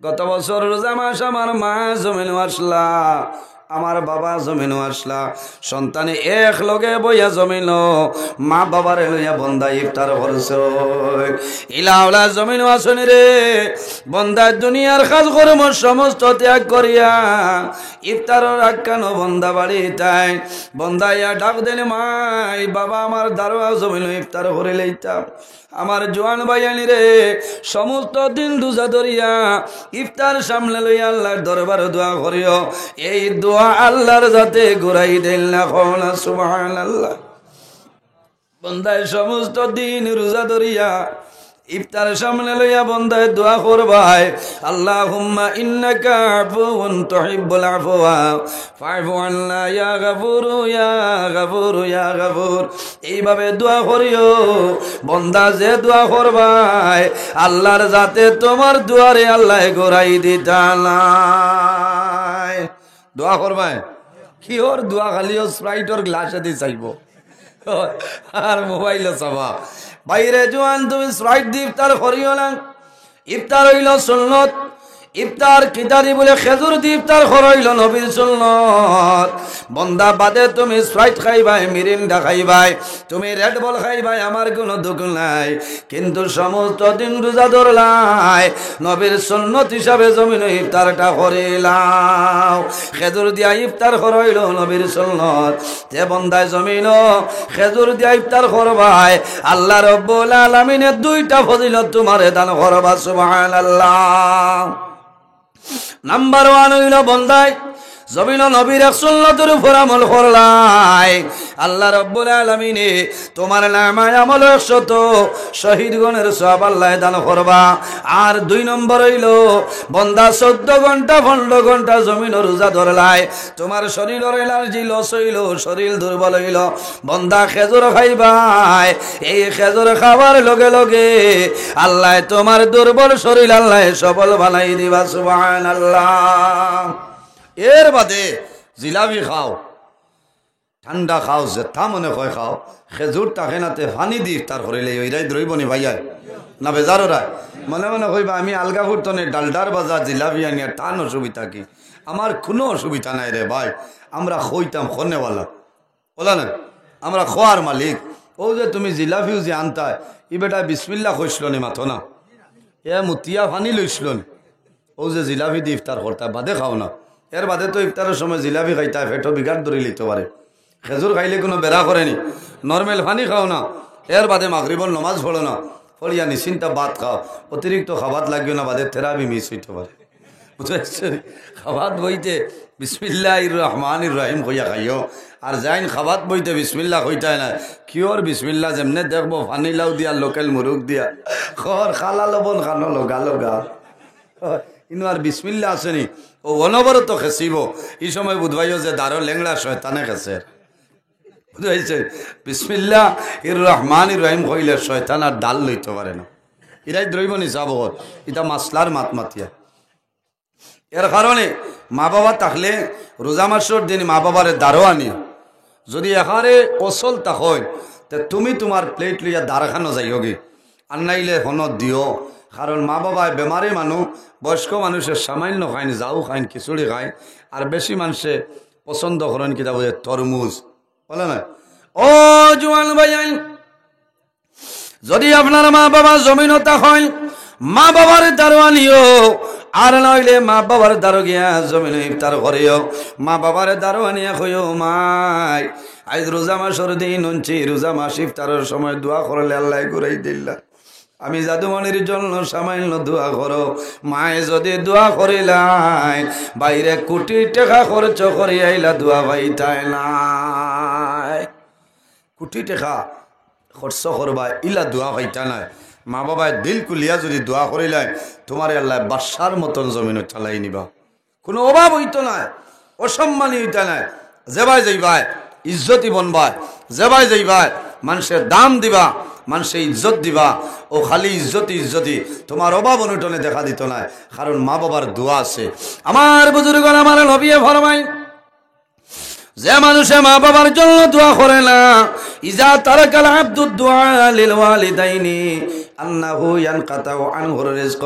গত বছর রোজা মাস আমার মা জমিন আসলা, আমার বাবা জমিন আসলা, সন্তানে এক লগে বইয়া জমিন মা বাবার লইয়া বন্দা ইফতার করছে। ইলাউলা জমিন আসনি রে বন্দা দুনিয়ার কাজ কর্ম সমস্ত ত্যাগ করিয়া ইফতারের আখ্যানো বন্দা বাড়ি তাই বন্দাইয়া ডাক দেন মাই বাবা আমার দারোয়া জমিন ইফতার করে লইতাম। আমার জোয়ান ভাইয়ানি রে সমস্ত দিন রোজা ধরিয়া ইফতার সামনে লইয়া আল্লাহর দরবার দোয়া করিও, এই দোয়া আল্লাহর যাতে ঘুরাই দেন না কওনা সুবহানাল্লাহ। বন্দায় সমস্ত দিন রোজা ধরিয়া ইফতার সামনে লইয়া বন্দায় দোয়া করবাই, আল্লাহুম্মা ইন্নাকা আফুউন তুহিব্বুল আফওয়া ফা'ফু আন্না ইয়া গাফুরু ইয়া গাফুরু ইয়া গাফুর। এইভাবে দোয়া করিও। বন্দা যে দোয়া করবাই আল্লাহর যাতে তোমার দুয়ারে আল্লাহ ঘুরাই দিতালাই। দোয়া করবাই কি ওর দোয়া খালিও স্প্রাইটর গ্লাসে দি চাইব আর মোবাইলে চাবা। বাইরে জোয়ান তুমি স্প্রাইট দিয়ে ইফতার করিও না। ইফতার হইল সুন্নত। ইফতার কিতারি বলে খেজুর দিয়ে ইফতার করাইল নবীর সুন্নত। বন্দা বাদে তুমি স্প্রাইট খাইবাই, মিরিন্ডা খাইবাই, তুমি রেড বল খাইবাই, আমার কোনো দুঃখ নাই, কিন্তু সমস্ত দিন রোজা ধরলাই নবীর সুন্নত হিসাবে জমিন ইফতারটা করিলাম। খেজুর দিয়া ইফতার করাইল নবীর সুন্নত। যে বন্দায় জমিন খেজুর দিয়া ইফতার করবাই আল্লাহ রাব্বুল আলামিনের দুইটা ফজিলত তোমারে দান করবা সুবহানাল্লাহ। নাম্বার 1 হইল বন্দায় জমিন নবীর সুন্নতের উপর আমল করলাই আল্লাহ রাব্বুল আলামিনে তোমার নামায় আমল 100 শহীদগণের সওয়াব আল্লাহ দান করবা। আর 2 নম্বর হইল বন্দা 14 ঘন্টা 15 ঘন্টা জমিন রোজা ধরলাই তোমার শরীরের এলার্জি লস হইল, শরীর দুর্বল হইল, বন্দা খেজুর খাইবাই। এই খেজুর খাবার লগে লগে আল্লাহ তোমার দুর্বল শরীর আল্লাহ সবল বানাই দিবা সুবহানাল্লাহ। এর বাদে জিলাপি খাও, ঠান্ডা খাও, যেথা মনে হয় খাও, খেজুর তাকে নাতে ফানি দি ইফতার করিলে ওইরাই দ্রইব নি ভাইয়া না বেজার ওরা মনে মনে কইবা আমি আলগা ফুটনে ডালডার বাজার জিলাপি আনিয়া টান অসুবিধা কি? আমার কোনো অসুবিধা নাই রে ভাই, আমরা খইতাম খনেওয়ালা বলা না, আমরা খোয়ার মালিক। ও যে তুমি জিলাপিও যে আনতায় ই বেটা বিসমিল্লা কইসল নি মাথো না, এ মুতিয়া ফানি লইসল নি, ও যে জিলাপি দিয়ে ইফতার করতায় বাদে খাও না। এর বাদে তো ইফতারের সময় জিলাপি খাইতায় ফেটো বিঘাট ধরে লিতে পারে। খেজুর খাইলে কোনো বেড়া করেনি, নর্মেল পানি খাও না। এর বাদে মাগরিবর নমাজ পড়ো না, পড়িয়া নিশ্চিন্তা ভাত খাও, অতিরিক্ত খাবাত লাগিও না, বাদে থেরাপি মিস হইতে পারে। বুঝতে খাবাত বইতে বিসমিল্লাহির রহমানির রহিম কইয়া খাইও, আর যাইন খাবাত বইতে বিসমিল্লা কইতায় না কিওর বিসমিল্লা যেমনে দেখবো পানি লাউ দিয়া লোকেল মুরুখ দিয়া খর খালা লবণ খানো লগা লগা কিন্তু আর বিসমিল্লা আসেনি, ও অনবরত খেসিব। এই সময় বুধবাইও যে দারো লেংড়া শয়তানে খেসে, বুঝাইছে বিসমিল্লাহ ইর রহমানির রহিম কইলে শয়তান আর ডাল লইতে পারে না। এরাই দ্রৈব নিচাব এটা মাসলার মাতমাতিয়া। এর কারণে মা বাবা থাকলে রোজা মাসের দিন মা বাবারে দারো আনিও। যদি এখানে অচল তাকই তে তুমি তোমার প্লেট লইয়া দাঁড় খানো যাইওগে, আর নাইলে হনত দিও। কারণ মা বাবায় বেমারি মানুষ, বয়স্ক মানুষের সামান্য খাইন, যাও খাইন, খিচুড়ি খায়, আর বেশি মানুষে পছন্দ করেন কিতা বুঝে তরমুজ বলে না। ও জোয়ান ভাই, যদি আপনার মা বাবা জমিনতা হয় মা বাবার দারোয়ানিও, আর নইলে মা বাবার দারো গিয়া জমিন ইফতার করিও। মা বাবার দারোয়ানিয়া কইও মাই আজ রোজা মাসের দিন উনছি, রোজা মাস ইফতারের সময় দোয়া করলে আল্লাহ ঘুরাই দিল্লা, আমি জাদুমণির জন্য সামান্য দোয়া করো। মায়ে যদি দোয়া করিলাই বাইরে কোটি টাকা খরচ করি আইলা দোয়া পাইতাই নাই, কোটি টাকা খরচ করবা ইলা দোয়া পাইতা নাই। মা বাবায় দিল কুলিয়া যদি দোয়া করিলাই তোমার আল্লাহ বাদশার মতন জমিন চালাই নিবা, কোনো অভাব হইতো না, অসম্মানী হইতা নাই। যেবাই যাইবাই ইজ্জতি বনবাই, যেবাই যাইবাই মানুষের দাম দিবা, মানুষের ইজ্জত দিবা। ও খালি ইজ্জতি ইজ্জতি তোমার অভাব অনুটনে দেখা দিত না, কারণ মা বাবার দোয়া আছে। আমার বুজুর্গ আমার নবী ফরমায় যে মানুষে মা বাবার জন্য দোয়া করে না, ইজা তারাকাল আব্দুদ দুআ লিল ওয়ালিদাইনি আন্নাহু ইয়ানকাতাউ আনহুর রিজক,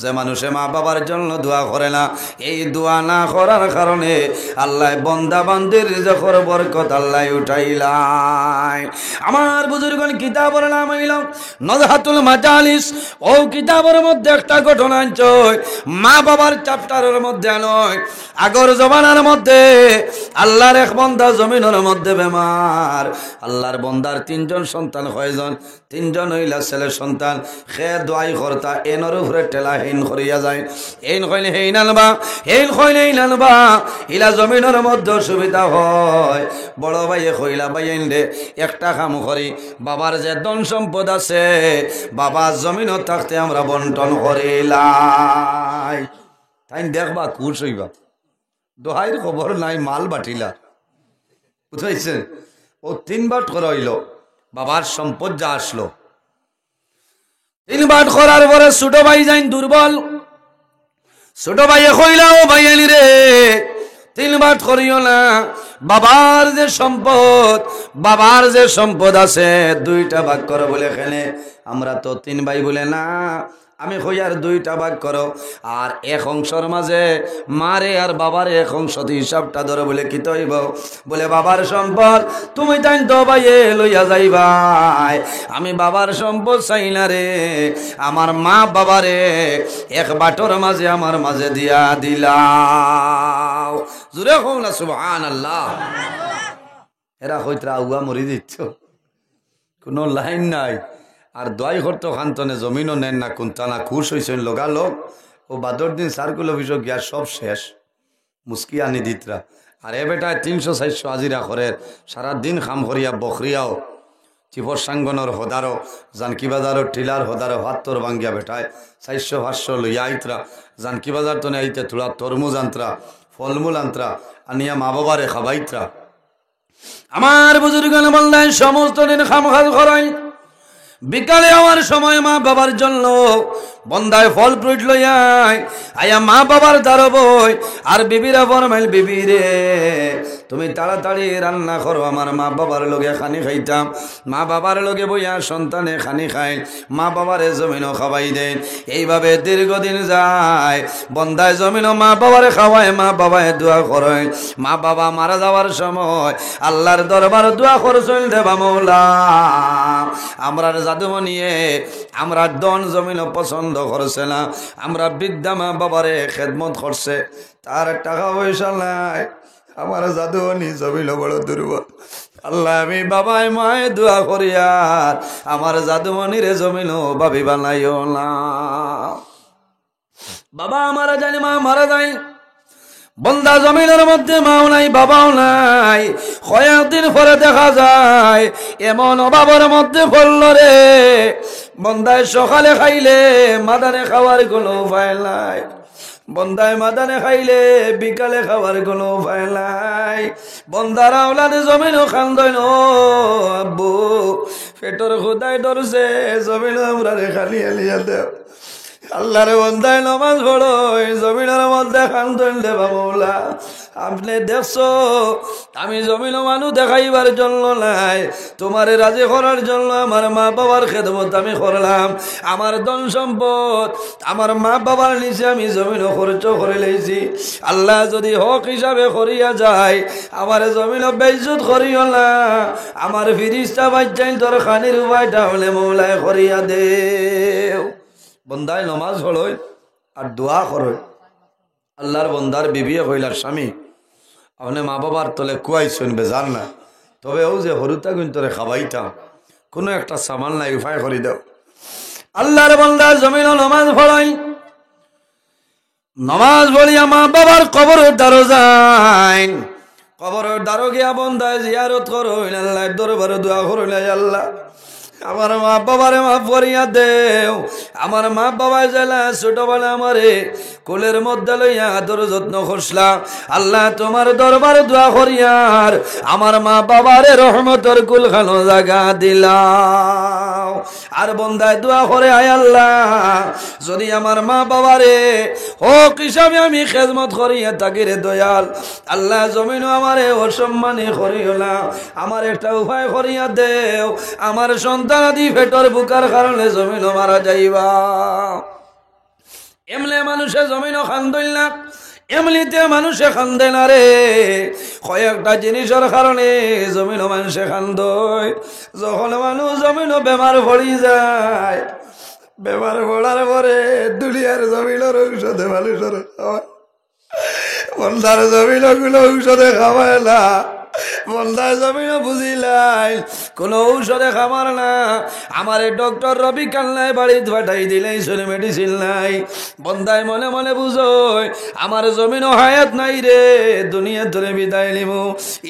যে মানুষে মা বাবার জন্য দোয়া করে না, এই দোয়া না করার কারণে আল্লাহ বান্দা বান্দির রিজকের বরকত আল্লাহ উঠাইলাই। আমার বুজুর্গণ কিতাবের নাম হইল নজহাতুল মাজালিস। ও কিতাবের মধ্যে একটা ঘটনা আনছয়, মা বাবার চ্যাপ্টারের মধ্যে নয়, আগর জমানার মধ্যে আল্লাহর এক বান্দা জমিনের মধ্যে বেমার। আল্লাহর বান্দার তিনজন সন্তান, কয়জন? তিনজন হইলা ছেলে সন্তান। খে দোয়াই করতা এনর উপরে টেলা হেন করিয়া যায়, এইন কইলে হেইন আনবা, হেইন কইলে হেইন আনবা, ইলা জমিনের মধ্যে সুবিধা হয়। বড় ভাইয়ে কইলা ভাইয়েন রে একটা কাম করি, বাবার যে ধন সম্পদ আছে বাবা জমিনও থাকতে আমরা বন্টন করিলাই। তাই দেখবা খুশ হইবা, দোহাইর খবর নাই মাল বাটিলা, বুঝাইছে? ও তিনবার করা হইল, বাবার সম্পদ যা আসলো তিনবার করার পরে ছোট ভাই যাইন দুর্বল। ছোট ভাইয়ে কইলা ও ভাইয়ালি রে তিনবার করিও না, বাবার যে সম্পদ, বাবার যে সম্পদ আছে দুইটা ভাগ করো বলে খেলে, আমরা তো তিন ভাই বলে না, আমি কই আর দুইটা ভাগ করো, আর এক অংশের মাঝে মারে আর বাবার এক অংশ হিসাবটা ধরো বলে কি তৈব, বলে বাবার সম্পদ তুমি তাই তো ভাইয়ে লইয়া যাইবাই, আমি বাবার সম্পদ চাই না রে, আমার মা বাবারে এক বাটোর মাঝে আমার মাঝে দিয়া দিলাও। জুড়ে হোক না সুবহানাল্লাহ। এরা হইতরা আউয়া মরি দিচ্ছ, কোনো লাইন নাই। আর দোয়াই করতো খান্তনে জমিনও নেন না, কোনটা না খুশ হয়েছেন লোক। ও বাদর দিন সার্কুল অফিসও গিয়া সব শেষ, মুস্কি আনি দিতরা। আর এ বেটায় 300-400 হাজিরা করে সারাদিন খাম করিয়া বখরিয়াও চিপর সাঙ্গনের হদারও জানকি বাজারও টিলার হদারও হাত্তর ভাঙ্গিয়া বেটায় 400-500 লইয়া আইতরা। জানকি বাজার তো আইতে তোলা তরমুজ আন্তরা, ফলমূল আন্তরা, আনিয়া মা বাবারে খাবাইতরা। আমার বুজুর্গণ বললেন সমস্ত দিন খাম খাজ করাই, বিকালে আমার সময় মা বাবার জন্য বন্দায় ফল ফ্রুট লইয়াই আয়া মা বাবার দাঁড়বই। আর বিবিরা ফরমাইল বিবি রে তুমি তাড়াতাড়ি রান্না করো, আমার মা বাবার লগে খানি খাইতাম। মা বাবার লগে বইয়া সন্তানে খানি খাই, মা বাবারে জমিনও খাওয়াই দেন। এইভাবে দীর্ঘদিন যায়, বন্দায় জমিনও মা বাবারে খাওয়ায়, মা বাবায় দোয়া করেন। মা বাবা মারা যাওয়ার সময় আল্লাহর দরবার দোয়া করছেন, দেবা মৌলা আমরা জাদুমনিয়ে আমরা দন জমিনও পছন্দ করছে না, আমরা বৃদ্ধা মা বাবারে খেদমত করছে, তার টাকা পয়সা নাই, আমার জাদুমনি জমিন বড় দুর্বল। আল্লাহ আমি বাবাই মায়ে দোয়া করিয়া আমার জাদুমনিরে জমিনও ভাবি বানাইও না। বাবা মারা যায়, মা মারা যায়, বন্দা জমিনের মধ্যে মাও নাই বাবাও নাই। কয়েকদিন পরে দেখা যায় এমন অভাবের মধ্যে পড়ল রে, বন্দায় সকালে খাইলে মাদানে খাওয়ার কোনো উপায় নাই, বন্দায় মাদানে খাইলে বিকালে খাওয়ার কোনো উপায় নাই। বন্দারা ওলাদে জমিনও খান্দইন, আব্বু পেটর খুদাই ডরছে, জমিন আমরা খালি এলিয়া দেও। আল্লাহর বন্দায় নমাজ পড়ই, জমিনের মধ্যে খান্তন দেবা মৌলা আপনি দেখছো আমি জমিন মানুষ দেখাইবার জন্য নাই, তোমারে রাজি করার জন্য আমার মা বাবার খেদমত আমি করলাম। আমার ধন সম্পদ আমার মা বাবার নিচে আমি জমিন খরচ করে লইছি। আল্লাহ যদি হক হিসাবে করিয়া যায় আমার জমিন বেইজ্জত করিও না, আমার ফিরিস্তা বাচ্চাই তোর খানির উপায়টা হলে মৌলায় করিয়া দেও। বন্দায় নমাজ হলই আর দোয়া করই। আল্লাহর বন্দার বিবিয়ে কইলার স্বামী আপনি মা বাবার তলে কুয়াইছেন বেজার না, তবে ও যে হরুতা গুণ তোরে খাবাইতাম, কোনো একটা সামান নাই উপায় করি দাও। আল্লাহর বন্দার জমিন নমাজ পড়াই, নমাজ পড়িয়া মা বাবার কবরের দ্বারো যাই, কবরের দ্বারো গিয়া বন্দায় জিয়ারত করইন, আল্লাহর দরবারে দোয়া করইন, আল্লাহ আমার মা বাবারে মাফ করিয়া দেও। আমার মা বাবা জেলা ছোটবেলা আমারে কোলের মধ্যে লইয়া আদর যত্ন করছিলা, আল্লাহ তোমার দরবার দোয়া করিয়ার আমার মা বাবারে রহমতের কুলখানো জায়গা দিলাও। আর বন্দায় দোয়া করে আয় আল্লাহ যদি আমার মা বাবারে হক হিসাবে আমি খেদমত করিয়া থাকি রে দয়াল, আল্লাহ জমিনও আমারে অসম্মানী করিও না, আমার একটা উপায় করিয়া দেও, আমার সন্তান সন্তানাদি পেটর বুকার কারণে জমিনও মারা যাইবা। এমলে মানুষে জমিনও খান্দইল না, এমনিতে মানুষে খান্দে না রে। কয়েকটা জিনিসের কারণে জমিনও মানুষে খান্দয়। যখন মানুষ জমিনও বেমার পড়ি যায়, বেমার পড়ার পরে দুনিয়ার জমিনের ঔষধে মানুষের খাওয়ায়, বন্ধার জমিন গুলো ঔষধে খাওয়ায় না। বন্ধার জমিনও বুঝিলাই কোন ঔষধে খাবার না। আমার ডক্টর রবি কান্নাই বাড়িতে পাঠাই দিলেই শুনে মেডিসিন নাই। বন্ধায় মনে মনে বুঝোয় আমার জমিনও হায়াত নাই রে, দুনিয়া ধরে বিদায় নিব।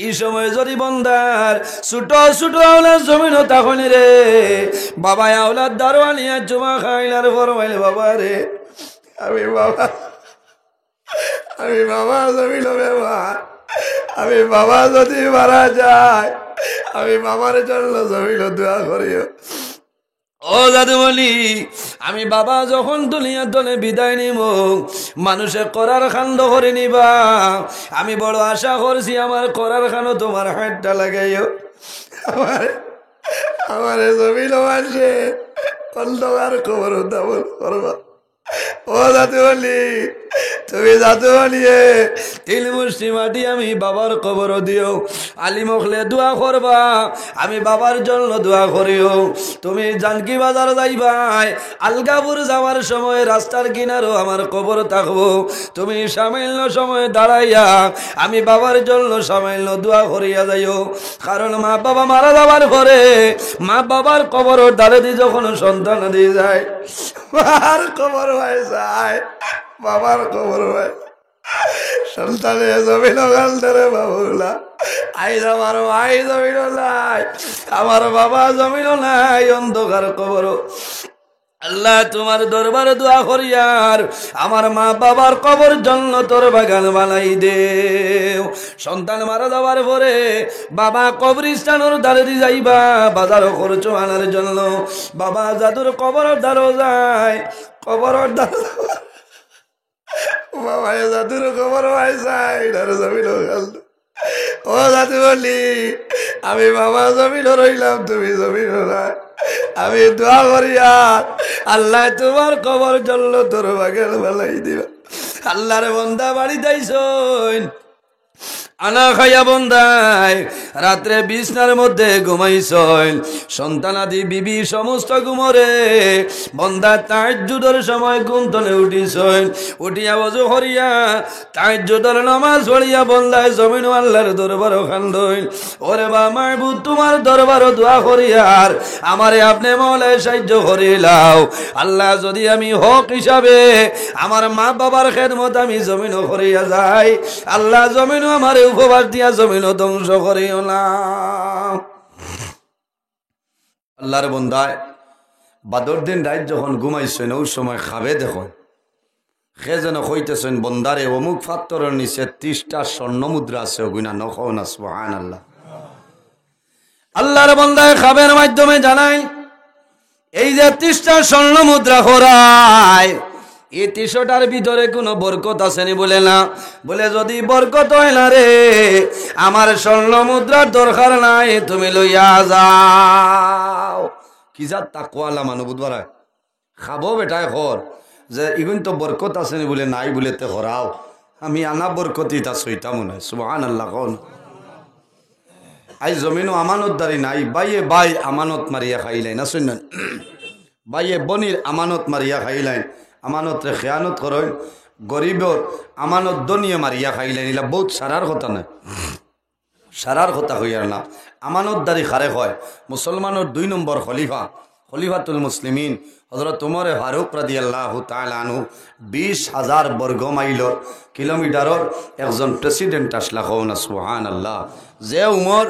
এই সময় যদি বন্ধার ছোট ছোট আওলাদ জমিনও তখনই রে বাবা আওলাদ দারোয়ানিয়া চুমা খাইলার ফরমাইল, বাবা রে আমি বাবা জমিন বেমার, আমি বাবা যদি মারা যায় আমি বাবার জন্য জমিন দোয়া করিও। ও দাদু বলি আমি বাবা যখন দুনিয়া দলে বিদায় নিব মানুষে করার খান্দ করে নিবা। আমি বড় আশা করছি আমার করার খানো তোমার হাতটা লাগাইও। আমার জমিন আসে অন্ধকার খবর দাবল করবা। ও দাদু বলি তুমি দাদু বলিয়ে 3 মুষ্টি মাটি আমি বাবার কবর দিও। আলী মখলে দোয়া করবা, আমি বাবার জন্য দোয়া করিও। তুমি জানকি বাজার যাইবাই, আলগাপুর যাওয়ার সময় রাস্তার কিনারও আমার কবর থাকবো। তুমি সামান্য সময় দাঁড়াইয়া আমি বাবার জন্য সামান্য দোয়া করিয়া যাইও। কারণ মা বাবা মারা যাওয়ার পরে মা বাবার কবর দ্বারে দিয়ে যখন সন্তান দিয়ে যায়, মার কবর হয়ে যায়, বাবার খবর হয় সন্তানে জমিন গালদারে বাবুলা আইজ আমার ভাই জমিন নাই, আমার বাবা জমিন নাই, অন্ধকার কবর। আল্লাহ তোমার দরবার দোয়া করিয়ার আমার মা বাবার কবর জন্য তোর বাগান বানাই দেও। সন্তান মারা যাওয়ার পরে বাবা কবরস্থানের দ্বারে দিয়ে যাইবা বাজারও খরচ আনার জন্য। বাবা জাদুর কবর দ্বারও যায়, কবর দ্বার বাবা জাদুর খবর জমিন। ও জাদু বলি আমি বাবা জমিন রইলাম, তুমি জমিন না। আমি দোয়া করিয়া আল্লাহ তোমার খবর জন্য তোর বাগের বেলাই দিবা। আল্লাহর বন্দা বাড়ি যাইছইন আনা খাইয়া বন্ধায় রাত্রে বিছনার মধ্যে ঘুমাইছইন, সন্তানাদি বিবি সমস্ত ঘুমরে বন্ধা তাহাজ্জুদের সময় ঘুম তলে উঠিছইন। উঠিয়া ওযু করিয়া তাহাজ্জুদের নামাজ পড়িয়া বন্ধায় জমিন আল্লাহর দরবার খান্দইন। ওরে বা মাহবুব তোমার দরবার দোয়া করিয়ার আমারে আপনি মওলায় সাহায্য করিলাও। আল্লাহ যদি আমি হক হিসাবে আমার মা বাবার খেদমত আমি জমিন করিয়া যাই, আল্লাহ জমিন আমার উপবাস দিয়া জমিন ধ্বংস করিও না। আল্লাহর বন্দায় বাদর দিন রাত যখন ঘুমাইছেন ওই সময় খাবে দেখুন সে যেন কইতেছেন বন্দারে অমুক ফাত্তরের নিচে 30টা স্বর্ণ মুদ্রা আছে, ওগুনা নখও না। সুবহানাল্লাহ। আল্লাহর বন্দায় খাবের মাধ্যমে জানাই এই যে 30টা স্বর্ণ মুদ্রা করায় এই 300টার ভিতরে কোনো বরকত আসেনি বলে না। বলে যদি বরকত হয় না রে আমার স্বর্ণ মুদ্রার দরকার নাই, তুমি লইয়া যাও। কি যা তাকওয়ালা মানুষ বুধবার খাবো বেটায় খর যে ইগুন তো বরকত আসেনি বলে নাই বলে তে হরাও আমি আনা বরকতি তা সইতা মনে হয়। সুবহানাল্লাহ। কোন আই জমিনও আমানতদারি নাই, বাইয়ে বাই আমানত মারিয়া খাইলেন না শুনলেন, বাইয়ে বনির আমানত মারিয়া খাইলেন, আমানত রে খেয়ানত করেন, গরিবর আমানত দনিয়ে মারিয়া খাইলেন। এলা বহুত সারার কথা না, সারার কথা হইয়ার না। আমানতদারি খারে হয় মুসলমানের 2 নম্বর খলিফা, খলিফাতুল মুসলিমিন হযরত উমর ফারুক রাদিয়াল্লাহু তাআলা আনহু 20,000 বর্গ মাইলর কিলোমিটারর একজন প্রেসিডেন্ট আসলা। কওনা সুবহানাল্লাহ। যে উমর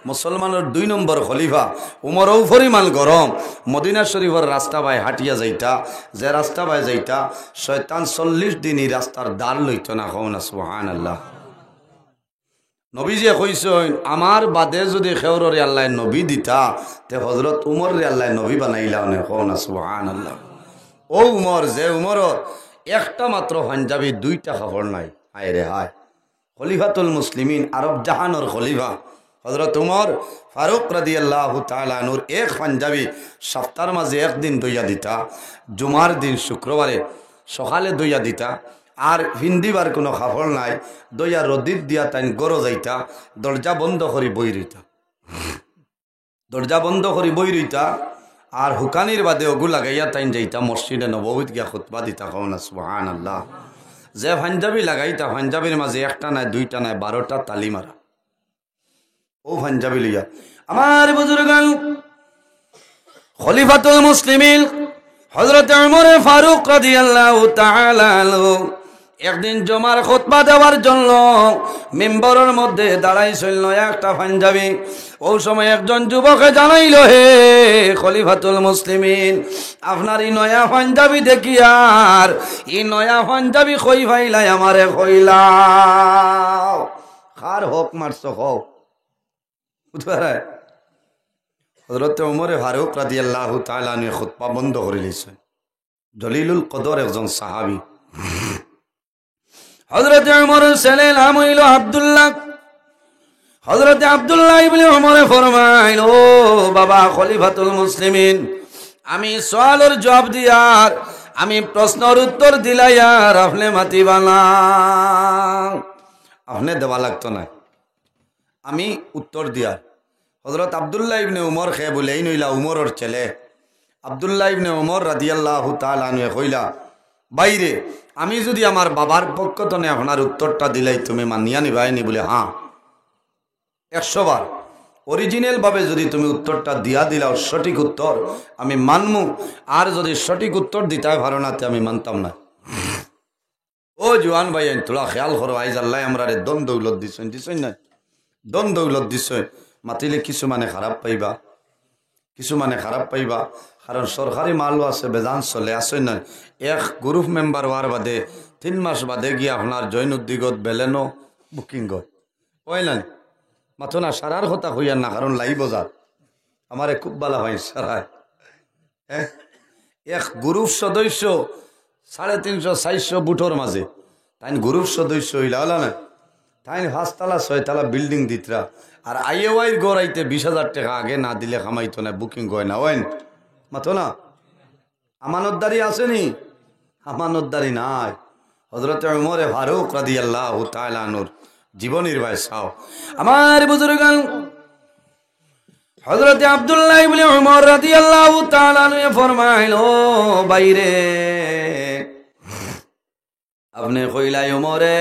মুসলমানের 2 নম্বর খলিফা, উমরও পরিমাণ গরম মদিনা শরীফের রাস্তা বাই হাঁটিয়া যাইতা, যে রাস্তা বাই যাইতা শয়তান 40 দিন এই রাস্তার দ্বার লইত না। কওনা সুবহানাল্লাহ। নবীজি কইছেন আমার বাদে যদি খেউরে আল্লাহ নবী দিতা তে হযরত উমর রে আল্লাহ নবী বানাইলা নে। কওনা সুবহানাল্লাহ। ও উমর যে উমর একটা মাত্র পাঞ্জাবি 2টা কাপড় নাই। হায় রে হায়। খলিফাতুল মুসলিমিন আরব জাহানের খলিফা হযরত উমর ফারুক রাদিয়াল্লাহু তাআলা আনহুর এক পাঞ্জাবি সপ্তাহের মাঝে একদিন দইয়া দিতা, জুমার দিন শুক্রবারে সকালে দইয়া দিতা, আর হিন্দিবার কোনো খাফড় নাই, দইয়া রদিত দিয়া তাই গরো যাইতা, দরজা বন্ধ করি বই রইতা, দরজা বন্ধ করি বই রইতা, আর হুকানির বাদে ওগু লাগাইয়া তাই যাইতা মসজিদে নববীত গিয়া খুতবা দিতা। কওনা সুবহানাল্লাহ। যে পাঞ্জাবি লাগাইতা পাঞ্জাবির মাঝে একটা নাই, দুইটা নাই, 12টা তালি মারা। ও পাঞ্জাবি লইয়া আমার বুজুর্গান খলিফাতুল মুসলিমিন হযরত ওমর ফারুক রাদিয়াল্লাহু তাআলা আনহু একদিন জুমার খুতবা দেওয়ার জন্য মিম্বরের মধ্যে দাঁড়াইছিল একটা পাঞ্জাবি। ওই সময় একজন যুবকে জানাইল, হে খলিফাতুল মুসলিমিন, আপনার এই নয়া পাঞ্জাবি দেখি আর এই নয়া পাঞ্জাবি কই ভাইলাই আমারে কইলাও। কার হক মারছ হোক বুঝবারে। হযরত ওমর ফারুক রাদিয়াল্লাহু তাআলা আনহু খুতবা বন্ধ করে দিয়েছেন। জলিলুল কদর একজন সাহাবী। হযরত ওমরের ছেলে নাম হইল আব্দুল্লাহ। হযরত আব্দুল্লাহ ইবনে ওমর ফরমাইল, ও বাবা খলিফাতুল মুসলিমিন, আমি সওয়ালের জবাব দিয়ার, আমি প্রশ্নের উত্তর দিলাইয়ার আপনি মাতিবা না। আপনি দেওয়া লাগতো না, আমি উত্তর দিয়ার। হযরত আব্দুল্লাহ ইবনে উমর খে বলে এই নইলা উমরের ছেলে আব্দুল্লাহ ইবনে উমর রাদিয়াল্লাহু তাআলা আনহু কইলা, বাইরে আমি যদি আমার বাবার পক্ষ তনে আপনার উত্তরটা দিলাই তুমি মানিয়া নিবাইনি? বলে হ্যাঁ, 100 বার অরিজিনাল ভাবে যদি তুমি উত্তরটা দিয়া দিলাও সঠিক উত্তর আমি মানমু, আর যদি সঠিক উত্তর দিতে পারো না তে আমি মানতাম না। ও জওয়ান ভাই, তোলা খেয়াল করো, আইজ আল্লাহ আমরা দন দৌলত দিছেন না, দন দৌলত দিছেন। মাতিলে কিছু মানে খারাপ পাইবা, কিছু মানে খারাপ পাইবা, কারণ সরকারি মালও আছে, বেজান চলে আসে না। এক গ্রুপ মেম্বার হওয়ার বাদে 3 মাস বাদে গিয়ে আপনার জৈনুদ্দিগত বেলেনো বুকিং গত হয় না, মাথো না সারার কথা হইয়ার না, কারণ লাই বজার আমারে খুব ভালো হয় সারায়। হ্যাঁ, এক গ্রুপ সদস্য 350-400 বুটোর মাঝে তাই গ্রুপ সদস্য হইলা হলো না, তাই 5 তালা 6 তালা বিল্ডিং দিতরা, আর আইএওয়াই গড়াইতে 20,000 টাকা আগে না দিলে কামাইতো না, বুকিং হয় না, ওয়েন মাথো না। আমানতদারি আসেনি? আমানতদারি নাই। হযরত ওমর ফারুক রাদিয়াল্লাহু তাআলা আনহুর জীবনের ভাই সাও আমার বুজুর্গান হযরত আব্দুল্লাহ ইবনে ওমর রাদিয়াল্লাহু তাআলা আনহু ফরমাইল, ও বাইরে আপনি কইলাই ওমরে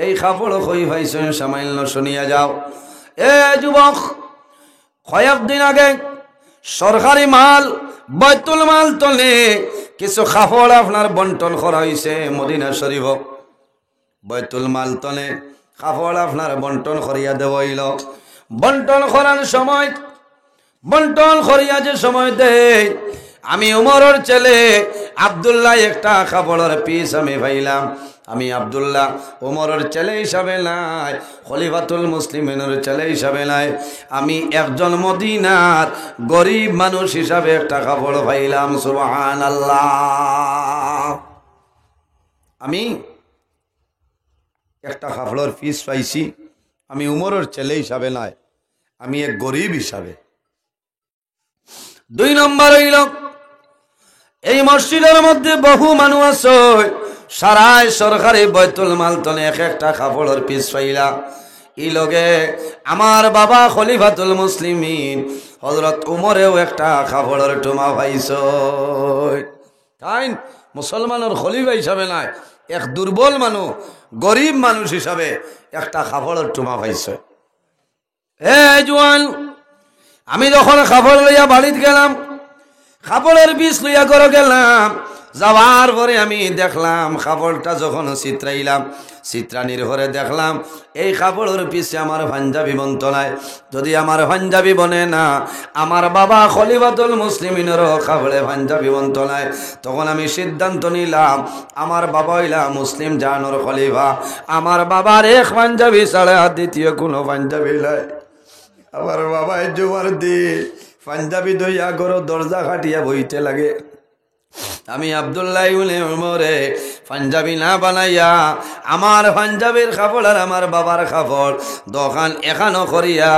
এই কাপড় কই পাইছেন সামান্য শুনিয়া যাও। এ যুবক, কয়েকদিন আগে সরকারি মাল বাইতুল মাল তলে কিছু কাপড় আপনার বন্টন করা হয়েছে মদিনা শরীফ। বাইতুল মাল তলে কাপড় আপনার বন্টন করিয়া দেওয়া হইল। বন্টন করার সময় বন্টন করিয়া যে সময় দেয়, আমি উমরের ছেলে আব্দুল্লাহ একটা কাপড়ের পিস আমি পাইলাম। আমি আব্দুল্লাহ ওমরের ছেলে হিসাবে নাই, খলিফাতুল মুসলিমিনের ছেলে হিসাবে নাই, আমি একজন মদিনার গরিব মানুষ হিসাবে একটা কাপড় পাইলাম। সুবহানাল্লাহ। আমি একটা কাপড়ের পিস পাইছি, আমি উমরের ছেলে হিসাবে নাই, আমি এক গরিব হিসাবে। 2 নম্বর হইল, এই মসজিদের মধ্যে বহু মানুষ আছে, সারাই সরকারি বাইতুল মাল তলে এক একটা কাপড়ের পিস পাইলা। ই লগে আমার বাবা খলিফাতুল মুসলিমিন হযরত উমরেও একটা কাপড়ের টুমা পাইছ। তাই মুসলমানের খলিফা হিসাবে নাই, এক দুর্বল মানুষ গরিব মানুষ হিসাবে একটা কাপড়ের টুমা পাইছ। হে জওয়ান, আমি যখন কাপড় লইয়া বাড়িতে গেলাম, কাপড়ের পিস লইয়া করে গেলাম, যাওয়ার পরে আমি দেখলাম কাপড়টা যখন চিত্রাইলাম, চিত্রানির ঘরে দেখলাম এই কাপড়ের পিছে আমার পাঞ্জাবি বন্ত নাই। যদি আমার পাঞ্জাবি বনে না, আমার বাবা খলিফাতুল মুসলিমিনেরও কাপড়ে পাঞ্জাবি বন্ত নাই। তখন আমি সিদ্ধান্ত নিলাম, আমার বাবা হইলা মুসলিম জাহানোর খলিফা, আমার বাবার এক পাঞ্জাবি ছাড়া দ্বিতীয় কোনো পাঞ্জাবি নাই। আমার বাবা জোয়ার দি পাঞ্জাবি দইয়া গরো দরজা খাটিয়া বইতে লাগে। আমি আব্দুল্লাহ ইবনে উমরে পাঞ্জাবি না বানাইয়া আমার পাঞ্জাবির কাপড় আর আমার বাবার কাপড় দোকান এখানো করিয়া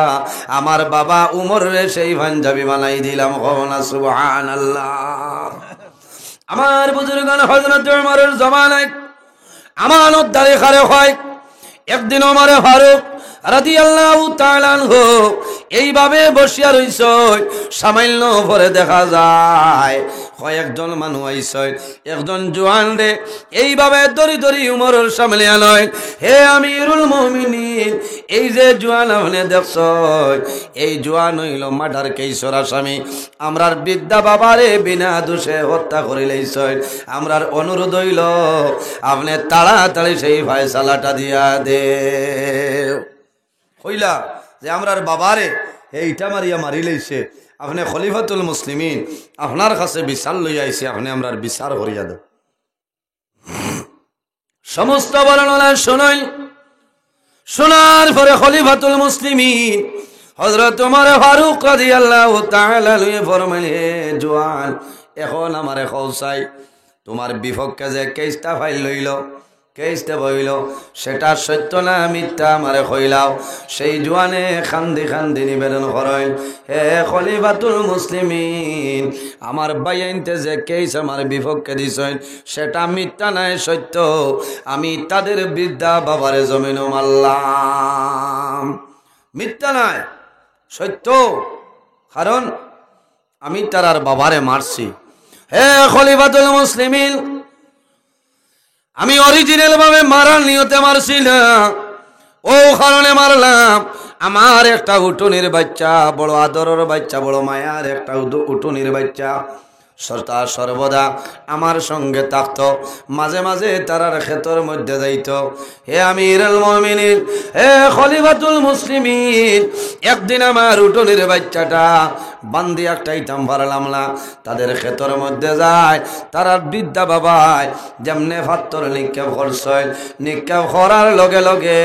আমার বাবা উমরে সেই পাঞ্জাবি বানাই দিলাম। কওনা সুবহানাল্লাহ। আমার বুজুর্গান হযরত উমরের জামানায় আমানত দাঁড়িয়ে খারে হয়। একদিন ওমর ফারুক রাদিয়াল্লাহু তাআলা আনহু এইভাবে বসিয়া রইছ, সামান্য পরে দেখা যায় কয়েকজন মানুষ আইসয়, একজন জোয়ান রে এইভাবে দড়ি দড়ি উমরের সামনে আনয়। হে আমিরুল মুমিনিন, এই যে জোয়ান আপনি দেখছ, এই জোয়ান হইল মার্ডার কেসর আসামি। আমরার বিদ্যা বাবারে বিনা দোষে হত্যা করে লইছয়। আমরার অনুরোধ হইল আপনি তাড়াতাড়ি সেই ফয়সালাটা দিয়া দে। হইলা যে আমরার বাবারে এইটা মারিয়া মারি লইছে, আপনি খলিফাতুল মুসলিমিন আপনার কাছে বিচার লইয়া আইছে, আপনি আমরার বিচার করিয়া দেন। সমস্ত বর্ণনা শুনাই, শোনার পরে খলিফাতুল মুসলিমিন হযরত ওমর ফারুক রাদিয়াল্লাহু তাআলা লইয়ে ফরমাইলেন, হে জওয়ান, এখন আমারে খৌসাই তোমার বিপক্ষে যে কেসটা ফাইল লইল, কেসটা বইল, সেটা সত্য না মিথ্যা আমারে কইলাও। সেই জওয়ানে খান্দি খান্দি নিবেদন করেন, হে খলিফাতুল মুসলিমিন, আমার বাইনতে যে কেস আমার বিপক্ষে দিছেন সেটা মিথ্যা নাই সত্য। আমি তাদের বিদ্যা বাবারে জমিন মারলাম, মিথ্যা নাই সত্য, কারণ আমি তার বাবারে মারছি। হে খলিফাতুল মুসলিমিন, আমি অরিজিনাল ভাবে মারার নিয়তে মারছি না, ও কারণে মারলাম আমার একটা উটুনির বাচ্চা, বড় আদরের বাচ্চা, বড় মায়ার একটা উটুনির বাচ্চা সর্তা সর্বদা আমার সঙ্গে থাকতো, মাঝে মাঝে তারার ক্ষেতর মধ্যে যাইত। হে আমিরুল মুমিনিন, হে খলিফাতুল মুসলিমিন, একদিন আমার উটুনির বাচ্চাটা বান্দি একটাইতাম পারলাম না, তাদের ক্ষেতর মধ্যে যায়, তারার বিদ্যা বাবায় যেমনে পাত্তর নিক্ষেপ করছে, নিক্ষেপ করার লগে লগে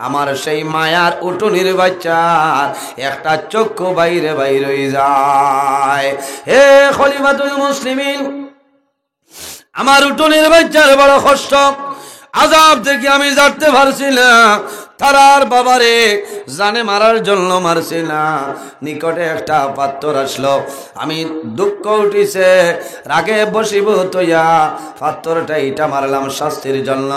আমার সেই মায়ার উটুনির বাচ্চার একটা চক্ষু বাইরে বাইরে হয়ে যায়। হে খলিফাতুল মুসলিমিন, আমার উটুনির বাচ্চার বড় কষ্ট, আযাব দেখে আমি জানতে পারছি না তারার বাবারে জানে মারার জন্য মারছি না। নিকটে একটা পাত্তর আসলো, আমি দুঃখ উঠিছে, রাগে বসিব তৈয়া পাত্তরটা এইটা মারলাম শাস্তির জন্য।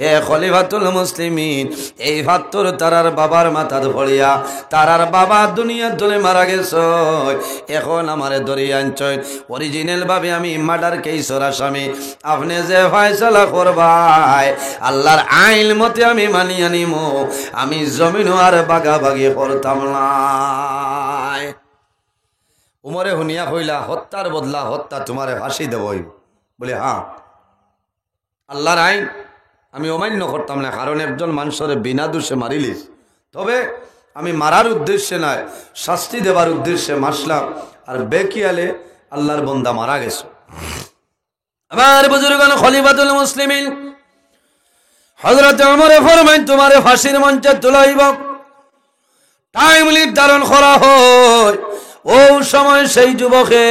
হে খলিফাতুল মুসলিমিন, এই পাত্তর তারার বাবার মাথা ধরিয়া, তারার বাবা দুনিয়া তুলে মারা গেছ, এখন আমারে ধরিয়ে আনছই। অরিজিনাল ভাবে আমি মার্ডার কেসর আসামি, আপনি যে ফয়সালা করবাই আল্লাহর আইন মতে আমি মানিয়া নিমু, আমি জমিন আর বাগাবাগি করতাম না। উমরে হুনিয়া কইলা, হত্যার বদলা হত্যা, তোমারে ফাঁসি দেবই। বলে হ্যাঁ, আল্লাহর আইন আমি অমান্য করতাম না, কারণ একজন মানুষের বিনা দোষে মারিলিস, তবে আমি মারার উদ্দেশ্যে নয়, শাস্তি দেবার উদ্দেশ্যে মারলাম, আর বেকিয়ালে আল্লাহর বন্দা মারা গেছে। আমার বুজুর্গান খলিফাতুল মুসলিমিন হযরত ওমরে ফরমাইন, তোমারে ফাঁসির মঞ্চে তুলাইব, টাইম নির্ধারণ করা হয়। ও সময় সেই যুবকে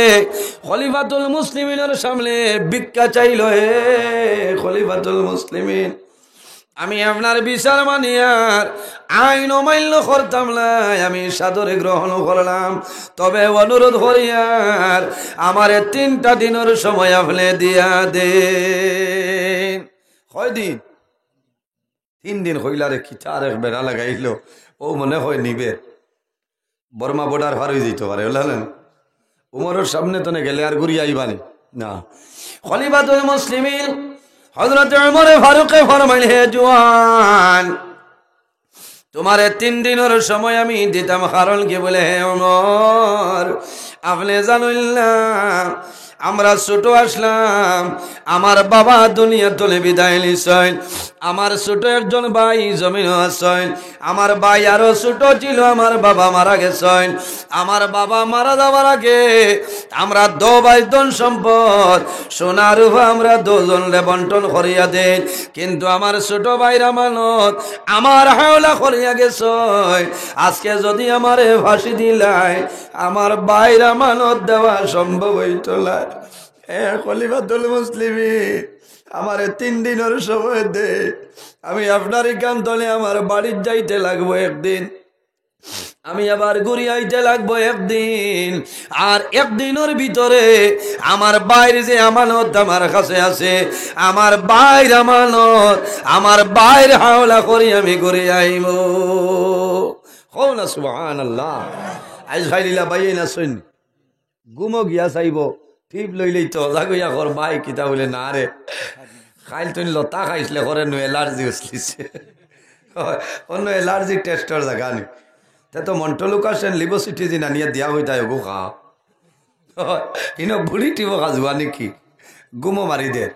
খলিফাতুল মুসলিমিনের সামনে ভিক্ষা চাইল, হে খলিফাতুল মুসলিমিন, আমি আপনার বিচার মানিয়ার আইন অমান্য করতাম না, আমি সাদরে গ্রহণ করলাম, তবে অনুরোধ করিয়ার আমারে 3টা দিনের সময় আপনি দিয়া দেন। কয়দিন? 3 দিন হইলারে কিতা আর বেড়া লাগাইল, ও মনে হয় নিবে বর্মা বর্ডার পার হয়ে যেতে পারে, বললেন উমরের সামনে তো গেলে আর ঘুরিয়ে আইবানি না। খলিফাতুল মুসলিমিন হযরত ওমর ফারুকে ফরমাইল, হে জওয়ান, তোমারে 3 দিনের সময় আমি দিতাম, কারণ কি? বলে হে ওমর, আপনি জানেন না আমরা ছোট আসলাম, আমার বাবা দুনিয়া তুলে বিদায় নিছেন, আমার ছোট একজন ভাই জমিন আছেন, আমার ভাই আরো ছোট ছিল, আমার বাবা মারা গেছেন। আমার বাবা মারা যাওয়ার আগে আমরা 2 ভাই ধন সম্পদ সোনা রূপা আমরা 2 জনরে বন্টন করিয়া দেন, কিন্তু আমার ছোট ভাইর আমানত আমার হাওলা করিয়া গেছে। আজকে যদি আমারে ফাঁসি দিলাই আমার ভাইর আমানত দেওয়া সম্ভব হইত না। খলিফাতুল মুসলিমিন আমারে 3 দিনের সময় দে, আমি আপনার কান তলে আমার বাড়ির যাইতে লাগবো একদিন, আমি আবার ঘুরি আইতে লাগবো একদিন, আর একদিনের ভিতরে আমার বাইরে যে আমানত আমার কাছে আছে, আমার বাইর আমানত, আমার বাইর হাওলা করি আমি ঘুরে আইব। হও না সুবহানাল্লাহ। আজ ভাইলিলা বাইয়ে না শুন গুমো গিয়া চাইব টিপ লইলেই তো জাগুইয়া কর ভাই কিতা বলে না রে খাইল তুই লতা খাইছিলে করে নো এলার্জি উঠলিছে, অন্য এলার্জি টেস্টর জায়গা নেই। তো মন্টলুকাসেন লিবোসিটি জিনা নিয়ে দিয়া হইতা গো খা ইন বুড়ি টিব খাজুয়া নাকি গুমো মারি দে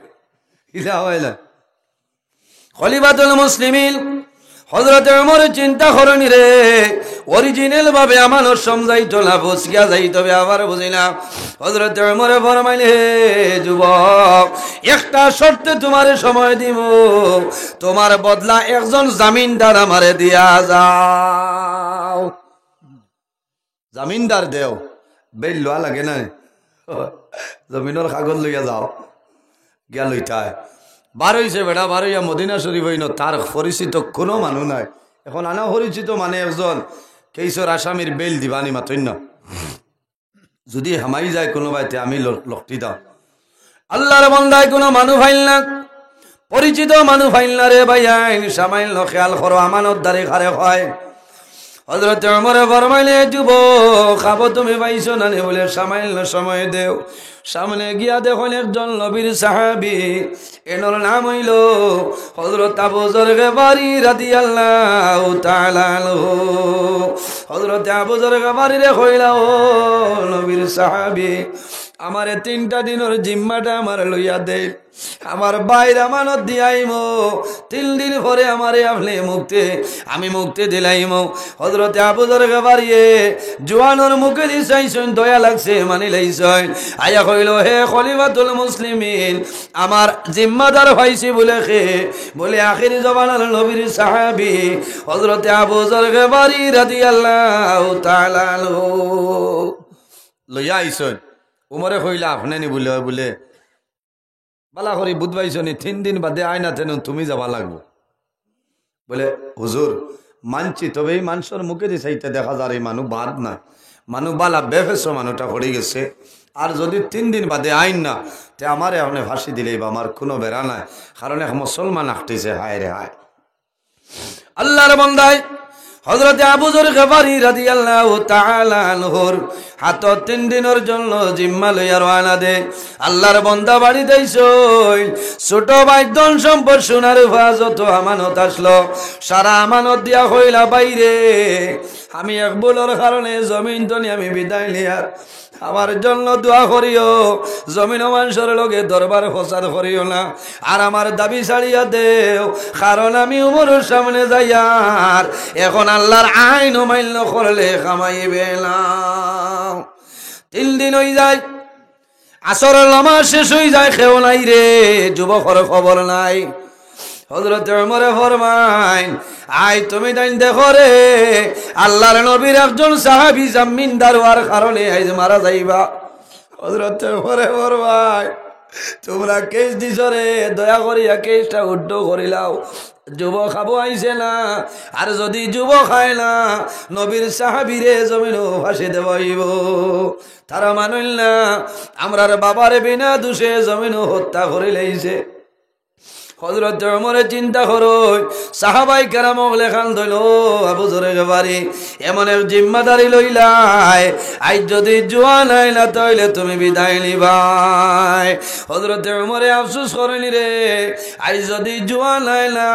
ইলা হয় না। খলিফাতুল মুসলিমিন হযরত ওমর চিন্তা করনি রে, অরিজিনাল ভাবে আমানত সমঝাইতো না, বসিয়া যাইতো আবার বুঝি না। হযরত ওমর ফরমাইলে, হে যুবক, একটা শর্তে তোমারে সময় দিব, তোমার বদলা একজন জামিনদার আমারে দিয়া যাও। জামিনদার দেও বেল লোয়া লাগে না, জমিনের কাগজ লইয়া যাও, গিয়া লইতায় বার হইছে বেড়া, বার হইয়া মদিনা শরীফ হইন, তার পরিচিত কোনো মানুষ নাই। এখন আনা পরিচিত মানে একজন কেইশর আসামির বেল দিবানি মাতন্য, যদি হামাই যায় কোনো বাইতে আমি লকটি দাও। আল্লাহর বান্দায় কোনো মানুষ ফাইল না, পরিচিত মানুষ ফাইল না রে ভাই, আইন সামাইল খেয়াল করো, আমানত দারে খারে হয়। হযরত ওমরে ফরমাইলে, যুবক খাবো তুমি পাইছো না নে? বলে সামাইল সময় দেও। সামনে গিয়া দেখুন একজন নবীর সাহাবী, এনর নাম হইল হযরত আবু যর গফারি রাদিয়াল্লাহু তাআলা আনহু। হযরত আবু যর গফারি রে কইলা, ও নবীর সাহাবী, আমারে 3টা দিনের জিম্মাটা আমার লইয়া দে, আমার বাইর আমানত দিয়াইমো, 3 দিন পরে আমারে আপনি মুক্তি, আমি মুক্তি দিলাইমো। হযরত আবু যর গফারি জওয়ানোর মুখে দিছাইছেন, দয়া লাগছে মানি লাইছেন, আয়া কইল, হে খলিফাতুল মুসলিমিন, আমার জিম্মাদার হইছে বলে খে, বলে আখির জমানার নবীর সাহাবী হযরত আবু যর গফারি রাদিয়াল্লাহু তাআলা আনহু লইয়া আইছেন। উমরে কইলা, আপনি নি বলে বলে বালা করি বুধবাইছনি, 3 দিন বাদে আয়না তেন তুমি যাবা লাগবো। বলে হুজুর মানছি, তবে এই মানুষের মুখে দিছাইতে দেখা যায় এই মানুষ বাদ না, মানুষ বালা বেফেস মানুষটা পড়ে গেছে, আর যদি 3 দিন বাদে আইন না তে আমারে আপনি ফাঁসি দিলেই বা আমার কোনো বেড়া নাই, কারণ এক মুসলমান আঁকতেছে, হায় রে হায়। আল্লাহর বান্দায় হযরত আবু যর গফারি রাদিয়াল্লাহু তাআলা আনহুর হাত 3 দিনের জন্য জিম্মা লইয়া রওনা দে। আল্লাহর বান্দা বাড়ি দেইছই, ছোট ভাই ধন সম্পদ সোনার যত আমানত আসলো, সারা আমানত দিয়া কইলা, বাইরে আমি এক ভুলের কারণে জমিন তো আমি বিদায় লিয়ার, আমার জন্য দোয়া করিও, জমিন মানুষের লগে দরবার ফসাদ করিও না, আর আমার দাবি ছাড়িয়া দেও, কারণ আমি উমরের সামনে যাইয়ার এখন আল্লাহর আইন মান্য করলে কামাইবে না। 3 দিন হই যায়, আসরের নামাজ শেষ হই যায়, কেউ নাই রে, যুবকের খবর নাই। হযরত ওমরে ফরমায়, আই তুমি তাই দেখো রে, আল্লাহর নবীর একজন সাহাবী জামিনদার হওয়ার কারণে আজ মারা যাইবা। হযরত ওমরে ফরমায়, তোমরা কেস দিছ রে, দয়া করিয়া কেসটা উদ্ধ করিলাও, যুবক খাবো আইছে না, আর যদি যুবক খায় না নবীর সাহাবীরে জমিনও ফাঁসি দেবাইব। তারা মানিল না, আমরার বাবারে বিনা দোষে জমিনও হত্যা করে লাইছে। হযরত ওমরে চিন্তা করো, সাহাবাই কেরাম লেখান ধইল, আবু যর গফারি এমন এক জিম্মাদারি লইলাই, আজ যদি জোয়ান হয় না তাইলে তুমি বিদায় নিবাই। হযরত ওমরে আফসোস করেনি রে, আজ যদি জোয়ান হয় না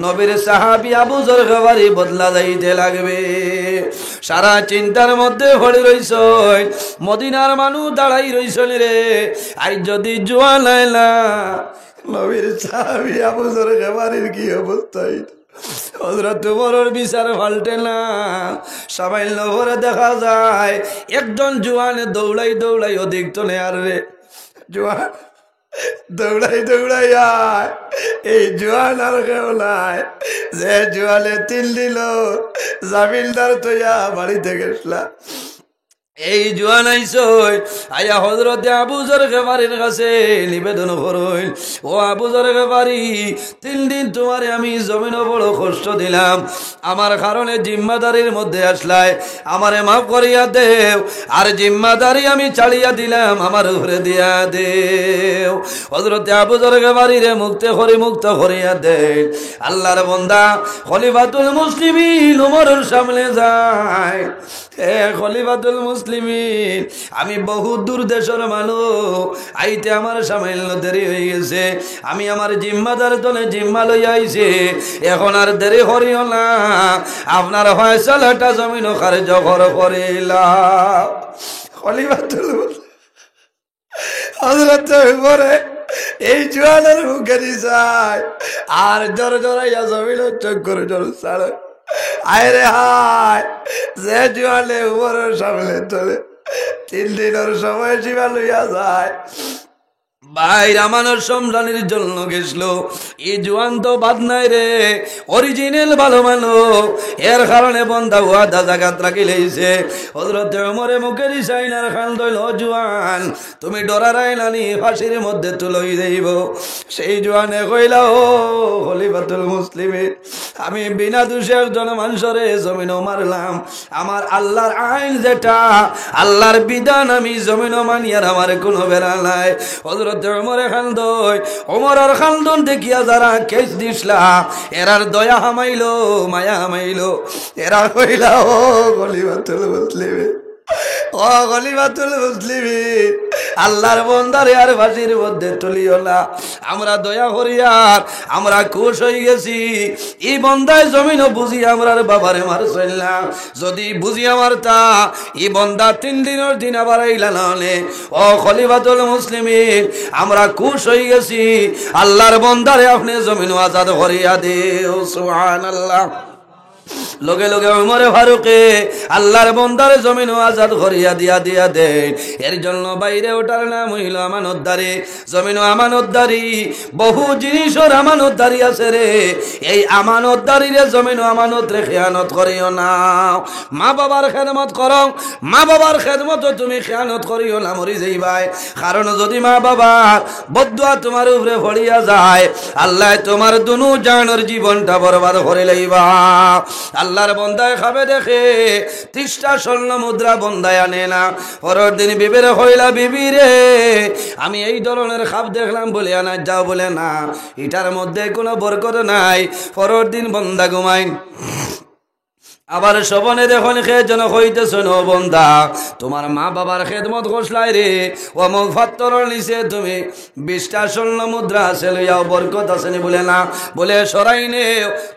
নবীর সাহাবী আবু যর গফারি বদলা যাইতে লাগবে। সারা চিন্তার মধ্যে পড়ে রইছ, মদিনার মানুষ দাঁড়াই রইছনি রে, আজ যদি জোয়ান হয় না নবীর সাহাবী আবু যর গফারির কি অবস্থা। হযরত ওমরের বিচার পাল্টে না, সামাইল পরে দেখা যায় একজন জোয়ান দৌড়াই দৌড়াই অধিক তলে, আর রে জোয়ান দৌড়াই দৌড়াই আয়, এই জোয়ান আর কেউ নাই, যে জোয়ানে 3 দিন জামিনদার তৈয়া বাড়িতে গেছলা, এই জোয়ান আইসই আয়া হযরতে আবু যর গফারির কাছে নিবেদন করইল, ও আবু যর গফারি, 3 দিন তোমারে আমি জমিনে বড় কষ্ট দিলাম, আমার কারণে জিম্মাদারির মধ্যে আসলাই, আমারে মাফ করিয়া দেও, আর জিম্মাদারি আমি ছাড়িয়া দিলাম, আমার উপরে দিয়া দেও। হযরতে আবু যর গফারিরে মুক্ত করিয়া দেন। আল্লাহর বান্দা খলিফাতুল মুসলিমিন ওমরের সামনে যায়, হে খলিফাতুল মুসলিমিন, আমি বহু দূর দেশের মানুষ, আইতে আমার সামান্য দেরি হয়ে গেছে, আমি আমার জিম্মাদার তলে জিম্মা লইয়া আইছে, এখন আর দেরি করিও না, আপনার ফয়সালাটা জমিন কার্যকর করিলাম। খলিফাতুল হযরত ওমরে এই জোয়ানের মুখে দিছায় আর জোর জোরাইয়া জমিন চক্কর জোর ছাড়ে। আয় রে হায়, যে জোয়ানে উপরের সামনে চলে 3 দিনের সময় সীমা লইয়া যায়, ভাই রামানোর সম্রানির জন্য গেছিল, এই জোয়ান তো বাদ নাই রে, অরিজিনাল ভালো মানুষ, এর কারণে বন্ধা ওয়াদা জাগাত রাখি লইছে। হযরত ওমরে মুখে দিছাইনার খান দইল, জোয়ান তুমি ডরারাই নানি, ফাঁসির মধ্যে তুলই দেব। সেই জোয়ানে কইলা, ও খলিফাতুল মুসলিমিন, আমি বিনা দোষে একজন মানুষরে জমিনও মারলাম, আমার আল্লাহর আইন যেটা, আল্লাহর বিধান আমি জমিনও মানি, আর আমার কোনো বেড়া নাই। হযরত ওমরে খান্দই, ওমরের খান্দন দেখিয়া যারা কেস দিসলা, এরার দয়া হামাইলো, মায়া হামাইলো, এরা কইলা, ও খলিফাতুল মুসলিমিন, ও খলিফাতুল মুসলিমিন, আল্লাহর বান্দারে আর ফাঁসির মধ্যে তুলিও না, আমরা দয়া করিয়ার আমরা খুশ হয়ে গেছি, এই বন্দায় জমিনও বুঝি আমরার বাবারে মারছিল না, যদি বুঝি মারতা এই বন্দা 3 দিনের দিন আবার আইলা না হলে। ও খলিফাতুল মুসলিমিন, আমরা খুশ হয়ে গেছি, আল্লাহর বান্দারে আপনি জমিন আজাদ করিয়া দেও। সুবহানাল্লাহ। লগে লগে ওমরে ফারুকে আল্লাহর বান্দারে জমিন আজাদ করিয়া দিয়া দেন। এর জন্য বাইরে ওটার নাম হইল আমানতদারি। জমিন আমানতদারি, বহু জিনিসের আমানতদারি আছে রে, এই আমানতদারি রে জমিন আমানত রে খেয়ানত করিও না। মা বাবার খেদমত করো, মা বাবার খেদমত তুমি খেয়ানত করিও না, মরি যাইবাই। কারণ যদি মা বাবার বদুয়া তোমার উপরে পড়িয়া যায়, আল্লাহ তোমার দুনু জানের জীবনটা বরবাদ করে লইবা। আল্লাহর বন্দায় খাবে দেখে 30টা স্বর্ণ মুদ্রা বন্দায় আনে না। পরের দিন বিবির হইলা, বিবি রে আমি এই ধরনের খাপ দেখলাম বলে আনা যাও, বলে না, এটার মধ্যে কোনো বরকত নাই। পরের দিন বন্দা ঘুমাই, আবার সবনে দেখুন খেয়ে যেন হইতেছ, নো বন্দা তোমার মা বাবার খেদমত ঘোষলাই রে, ও মুখ ফাত্তরের নিচে তুমি 20টা স্বর্ণ মুদ্রা আছে লইয়াও, বরকত আসেনি, বলে না, বলে সরাই নে।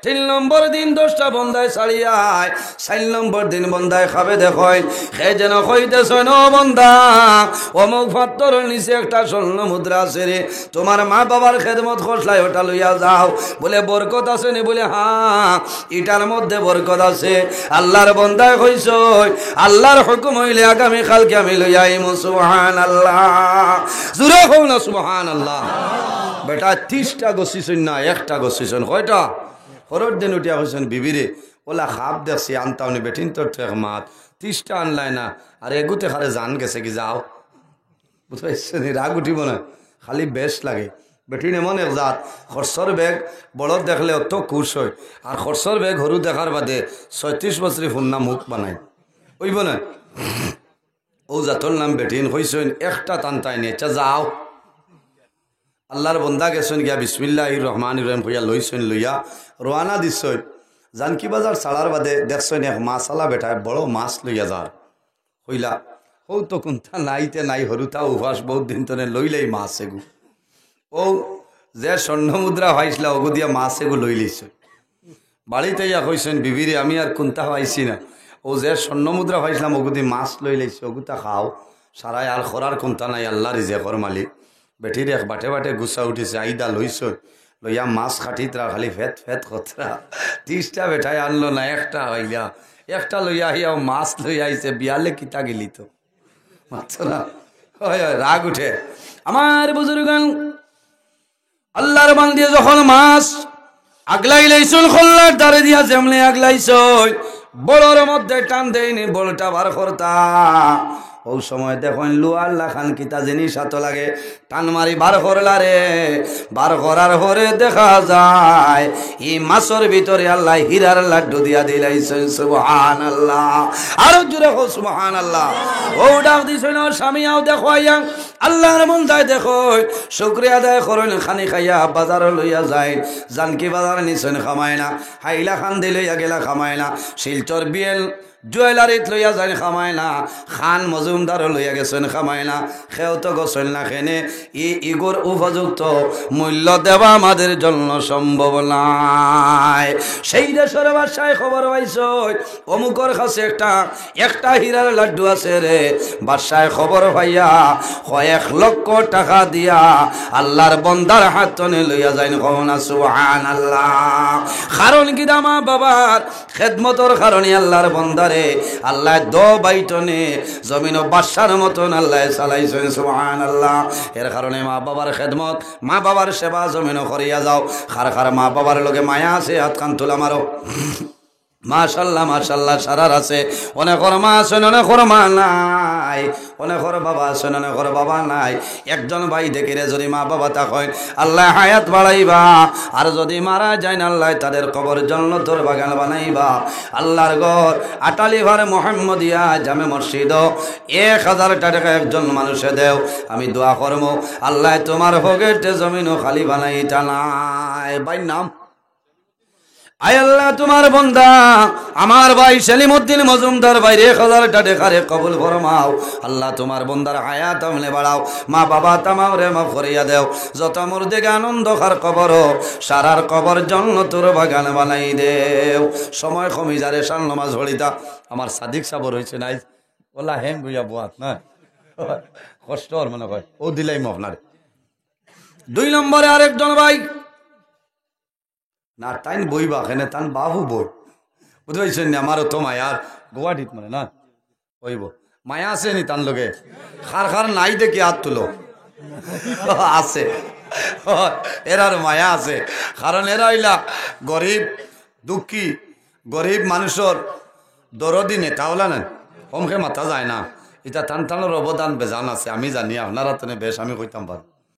3 নম্বর দিন 10টা বন্দায় ছাড়িয়ায়, 4 নম্বর দিন বন্দায় খাবে দেখয়, খেয়ে যেন হইতেছ, নো বন্দা ও মুখ ফাত্তরের নিচে একটা স্বর্ণ মুদ্রা আছে রে, তোমার মা বাবার খেদমত ঘোষলাই, ওটা লইয়া যাও, বলে বরকত আসেনি, বলে হ্যাঁ এটার মধ্যে বরকত আছে। আল্লাহর বান্দায় কইছ, আল্লাহর হুকুম হইলে আগামী কালকে আমি লই আইমু। সুবহানাল্লাহ, জোরে কও না সুবহানাল্লাহ। বেটা 30টা গছিছন না, একটা গছিছন, কয়টা? পরের দিন উঠিয়া কইছেন, বিবিরে ওলা খাপ দেখছি আনতাওনি, বেটিন তোর ঠেক মাত 30টা আনলাই না, আর এগুতে খারে জান গেছে কি, যাও। বুঝতে পারছেন, রাগ উঠিব না, খালি বেশ লাগে। বেটিন এমন এক জাত, খরচর বেগ বড় দেখলে অত খুশ হয়, আর খরচর বেগ সরু দেখার বাদে 36 বছরে ফুন্না মুখ বানায়, ওইব না। ও জাতর নাম বেটিন হইছেন, একটা টানতাই নি, আচ্ছা যাও। আল্লাহর বন্দা গেছেন গিয়া বিসমিল্লাহির রহমানির রহিম হইয়া লইছেন, লইয়া রওনা দিছেন। জানকি বাজার ছাড়ার বাদে দেখছেন এক মাছালা বেটায় বড় মাছ লইয়া যার, হইলা ও তো কোনটা নাইতে নাই, হরুতা উভাস বহুত দিন তনে লইলেই মাছ এগু, ও যে স্বর্ণ মুদ্রা হয়েছিল ওগু দিয়া মাছ এগু লই লইছে। বাড়িতে ইয়া কইছেন, বিবিরে আমি আর কোনটা হয়েছি না, ও যে স্বর্ণ মুদ্রা হয়েছিলাম ওগু দিয়ে মাছ লই লইছে, ওগুতা খাও, সারাই আর খরার কোনটা নাই, আল্লাহ রিজেকর মালিক। বেটির এক বাটে বাটে গুছা উঠিছে, আইদা লইছ, লইয়া মাছ খাটিতরা, খালি ফেত ফেত খতরা। 30টা বেটায় আনলো না, একটা হইয়া, একটা লইয়া আইয়া মাছ লইয়া আইছে, বিয়ালে কিতা গেলি তো মাত্রা, রাগ উঠে। আমার বুজুর্গান, আল্লাহর বান্দিয়ে যখন মাছ আগলাই লাইছুন, খোল্লার দ্বারে দিয়া যেমনে আগলাইছ, বড়র মধ্যে টান দেয়নি বলটা বার করতা ওই সময় দেখুন লুয়াল্লা খান কিতা জিনিস হাত লাগে টান মারি বার করলা রে বার করার পরে দেখা যায় এই মাছের ভিতরে আল্লাহ হীরার লাড্ডু দিয়া দিলাইছেন সুবহানাল্লাহ আর জোরে কও সুবহানাল্লাহ ও ডাক দিছেন স্বামীও দেখো আইয়া আল্লাহর মন্দায় দেখো শুকরিয়া আদায় করেন খানি খাইয়া বাজার লইয়া যায় জানকি বাজার নিছেন খামায় না হাইলা খান দিলইয়া গেলা খামায় না শিলচর বিয়েল জুয়েলারিত লইয়া যায় খামায় না খান মজুমদারও লইয়া গেছেন খামায় না খেও তো গোসল না খেনে ইগোর উপযুক্ত মূল্য দেওয়া আমাদের জন্য সম্ভব নাই সেই দেশের বাসায় খবর পাইছ অমুকর কাছে একটা হীরার লাড্ডু আছে রে বাসায় খবর পাইয়া 1 লক্ষ টাকা দিয়া আল্লাহর বন্দার হাতনে লইয়া যায় না সুবহানাল্লাহ কারণ কি মা বাবার খেদমতর কারণে আল্লাহর বন্দার আল্লাহ দো বাইটনে জমিন বাদশার মতন আল্লাহ চালাইছেন সুবহানাল্লাহ এর কারণে মা বাবার খেদমত মা বাবার সেবা জমিন করিয়া যাও খার খার মা বাবার লগে মায়া আছে হাত কান তুলা মারো মাশাআল্লাহ মাশাআল্লাহ সারার আছে অনেকর মা আছেন অনেকর মা নাই অনেকর বাবা আছেন অনেকর বাবা নাই একজন ভাই দেখে রে যদি মা বাবা থাকেন আল্লাহ হায়াত বাড়াইবা আর যদি মারা যায় না আল্লাহ তাদের কবর জান্নাতের বাগান বানাইবা আল্লাহর ঘর আটালিভার মোহাম্মদিয়া জামে মসজিদ 1000 টাকা একজন মানুষে দেও আমি দোয়া করব আল্লাহ তোমার ভোগেতে জমিনও খালি বানাইতা নাই ভাই নাম আয় আল্লাহ তোমার বান্দা আমার ভাই সেলিমউদ্দিন মজুমদার ভাই 1000 টাকা রে কবুল ফরমাও আল্লাহ তোমার বান্দার হায়াত আমলে বাড়াও মা বাবা তামাম রে মাফ করিয়া দেও যত মুর্দে আনন্দ খার কবর সারার কবর জান্নাতের বাগান বানাই দেও সময় কমি যারে শান নামাজ পড়িতা আমার সাদিক সাবর হইছে নাই ওলা হেম বুইয়া বুয়াত না কষ্ট আর মনে হয় ও দিলাইম আপনারে 2 নম্বরে আরেকজন ভাই না তাইন বইবা কেন তান বাবু বই বুঝতে না আমারও তো মায়ার গুয়াহাটিত মানে না বইব মায়া আছে নি তান লোকে খার খার নাই দেখি হাত তুলো আছে এরার মায়া আছে কারণ এরা হইলা গরিব দুঃখী গরিব মানুষের দরদি নেতা হলা না কমকে মাথা যায় না এটা টান টানোর অবদান বেজান আছে আমি জানি আপনারা তো বেশ আমি কইতাম পার